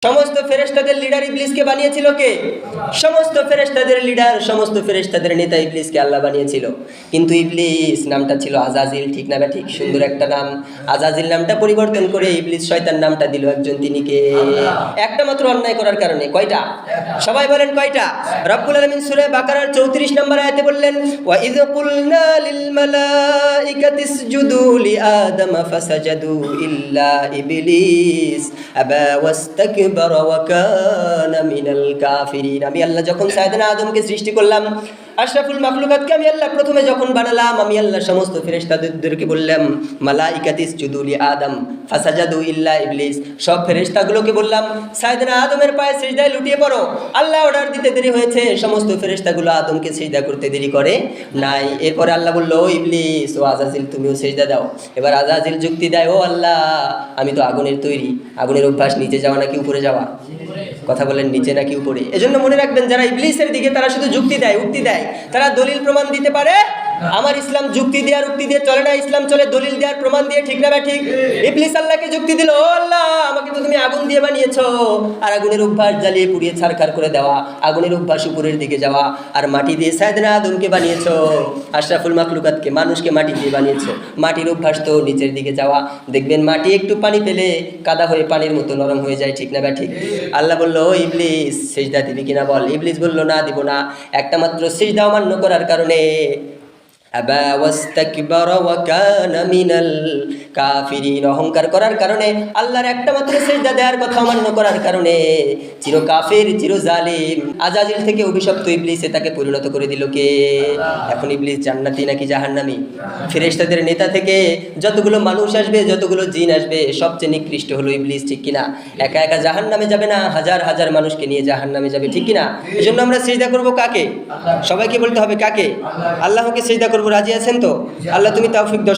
সমস্ত ফেরেশতাদের লিডার ইবলিসকে বানিয়েছিল কে? সমস্ত ফেরেশতাদের লিডার, সমস্ত ফেরেশতাদের নেতা ইবলিসকে আল্লাহ বানিয়েছিল। কিন্তু ইবলিস নামটা ছিল আজাজিল, ঠিক না ঠিক? সুন্দর একটা নাম। আজাজিল নামটা পরিবর্তন করে ইবলিস শয়তান নামটা দিল একজন, তিনি কে? একটা মাত্র অন্যায় করার কারণে। কয়টা? সবাই বলেন কয়টা? রব্বুল আলামিন সূরা বাকারার 34 নম্বর আয়াতে বললেন, ওয়া ইয কুলনা লিল মালাইকাতি ইসজুদু লিআদম ফাসাজাদু ইল্লা ইবলিস আবা ওয়াস্তাকবারা ওয়া কানা মিনাল কাফিরিন। আমি আল্লাহ যখন সাইয়েদনা আদমকে সৃষ্টি করলাম, আশরাফুল মাখলুকাতকে আমি আল্লাহ প্রথমে যখন বানালাম, আমি আল্লাহ সমস্ত ফেরেশতাদেরকে বললাম মালাইকাতি ইসজুদু লিআদম ফাসাজাদু ইল্লা ইবলিস। সব ফেরেশতাগুলোকে বললাম সাইয়েদনা আদমের পায়ে সিজদায় লুটিয়ে পড়ো। আল্লাহ অর্ডার দিতে দেরি হয়েছে, সমস্ত ফেরেশতাগুলো আদমকে সিজদা করতে দেরি করে নাই। এরপরে আল্লাহ বলল, ও ইবলিস, ও আজাজিল, তুমিও সিজদা দাও। এবার আজাজিল যুক্তি দেয়, ও আল্লাহ, আমি তো আগুনের তৈরি, আগুনের অভ্যাস নিচে যাওয়া নাকি উপরে যাওয়া? কথা বলেন, নিচে নাকি উপরে? এজন্য মনে রাখবেন, যারা ইবলিসের দিকে তারা শুধু যুক্তি দেয়, উক্তি দেয়, তারা দলিল প্রমাণ দিতে পারে। আমার ইসলাম যুক্তি দেওয়ার উক্তি দিয়ে চলে না, ইসলাম চলে দলিল দেওয়ার প্রমাণ দিয়ে, ঠিক না ঠিক? ইবলিস আল্লাহকে যুক্তি দিল, ও আল্লাহ, আমাকে তো তুমি আগুন দিয়ে বানিয়েছো, আর আগুনের অভ্যাস জ্বালিয়ে পুড়িয়ে ছারখার করে দেওয়া, আগুনের অভ্যাস উপরের দিকে যাওয়া, আর মাটি দিয়ে সাইয়েদনা আদমকে বানিয়েছো, আশরাফুল মাখলুকাতকে, মানুষকে মাটি দিয়ে বানিয়েছো, মাটির অভ্যাস তো নিচের দিকে যাওয়া। দেখবেন মাটি একটু পানি পেলে কাদা হয়ে পানির মতো নরম হয়ে যায়, ঠিক না ঠিক? আল্লাহ বললো, ও ইবলিস, সিজদা দিবি কিনা বল। ইবলিস বলল, না, দিব না। একটা মাত্র সিজদা অমান্য করার কারণে, আবা ওয়াস্তাকবারা ওয়া কানা মিনাল কাফিরিন, অহংকার করার কারণে, আল্লাহর একটা মাত্র সিজদা দেওয়ার কথা অমান্য করার কারণে চির কাফির, চির জালিম আজাজিল থেকে অভিশপ্ত ইবলিসে তাকে পরিণত করে দিল কে? এখন ইবলিস জান্নাতি নাকি জাহান্নামী? ফেরেশতাদের নেতা থেকে যতগুলো মানুষ আসবে, যতগুলো জিন আসবে, সবচেয়ে নিকৃষ্ট হলো ইবলিস, ঠিক কিনা? একা একা জাহান্নামে যাবে না, হাজার হাজার মানুষকে নিয়ে জাহান্নামে যাবে, ঠিক কিনা? এজন্য আমরা সিজদা করব কাকে? সবাইকে বলতে হবে কাকে? আল্লাহকে সিজদা করব। রাজি আছেন তো? আল্লাহ তুমি তৌফিক দাও।